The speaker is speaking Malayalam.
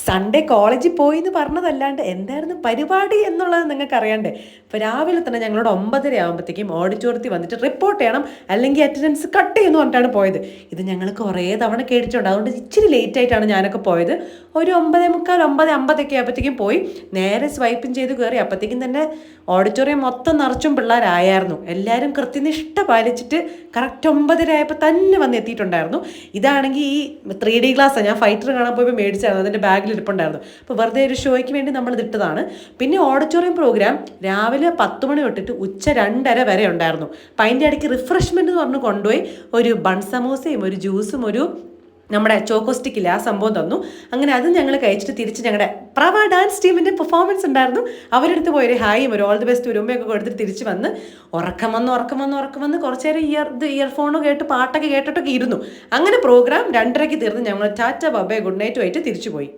സൺഡേ കോളേജിൽ പോയി എന്ന് പറഞ്ഞതല്ലാണ്ട് എന്തായിരുന്നു പരിപാടി എന്നുള്ളത് നിങ്ങൾക്ക് അറിയണ്ടേ. ഇപ്പോൾ രാവിലെ തന്നെ ഞങ്ങളോട് 9:30 ആകുമ്പോഴത്തേക്കും ഓഡിറ്റോറിയത്തിൽ വന്നിട്ട് റിപ്പോർട്ട് ചെയ്യണം, അല്ലെങ്കിൽ അറ്റൻഡൻസ് കട്ട് ചെയ്യുന്നു പറഞ്ഞിട്ടാണ് പോയത്. ഇത് ഞങ്ങൾ കുറേ തവണ കേട്ടിട്ടുണ്ട്, അതുകൊണ്ട് ഇച്ചിരി ലേറ്റ് ആയിട്ടാണ് ഞാനൊക്കെ പോയത്. ഒരു 9:45 9:50 ആയപ്പോഴത്തേക്കും പോയി നേരെ സ്വൈപ്പും ചെയ്ത് കയറി. അപ്പോഴത്തേക്കും തന്നെ ഓഡിറ്റോറിയം മൊത്തം നിറച്ചും പിള്ളേരായിരുന്നു. എല്ലാവരും കൃത്യനിഷ്ഠ പാലിച്ചിട്ട് കറക്റ്റ് 9:30 ആയപ്പോൾ തന്നെ വന്ന് എത്തിയിട്ടുണ്ടായിരുന്നു. ഇതാണെങ്കിൽ ഈ 3D ഗ്ലാസ്സാണ്, ഞാൻ ഫൈറ്റർ കാണാൻ പോയപ്പോൾ മേടിച്ചായിരുന്നു, അതിൻ്റെ ബാഗിൽ ഇരിപ്പുണ്ടായിരുന്നു. അപ്പോൾ വെറുതെ ഒരു ഷോയ്ക്ക് വേണ്ടി നമ്മൾ ഇതിട്ടതാണ്. പിന്നെ ഓഡിറ്റോറിയം പ്രോഗ്രാം രാവിലെ 10 മണി തൊട്ടിട്ട് ഉച്ച 2:30 വരെ ഉണ്ടായിരുന്നു. അപ്പം അതിൻ്റെ ഇടയ്ക്ക് റിഫ്രഷ്മെൻറ്റ് എന്ന് പറഞ്ഞ് കൊണ്ടുപോയി ഒരു ബൺ സമോസയും ഒരു ജ്യൂസും ഒരു നമ്മുടെ ചോക്കോസ്റ്റിക്കില്ല ആ സംഭവം തന്നു. അങ്ങനെ അത് ഞങ്ങൾ കഴിച്ചിട്ട് തിരിച്ച് ഞങ്ങളുടെ പ്രവ ഡാൻസ് ടീമിൻ്റെ പെർഫോമൻസ് ഉണ്ടായിരുന്നു, അവരെടുത്ത് പോയൊരു ഹായും ഒരു ഓൾ ദി ബെസ്റ്റ് ഒരു ഉമ്മയൊക്കെ കൊടുത്തിട്ട് തിരിച്ച് വന്ന് ഉറക്കം വന്ന് കുറച്ച് നേരം ഇയർഫോൺ കേട്ട് പാട്ടൊക്കെ കേട്ടിട്ടൊക്കെ ഇരുന്നു. അങ്ങനെ പ്രോഗ്രാം 2:30 തീർന്ന് ഞങ്ങൾ ടാറ്റ ബബേ ഗുഡ് നൈറ്റുമായിട്ട് തിരിച്ചു പോയി.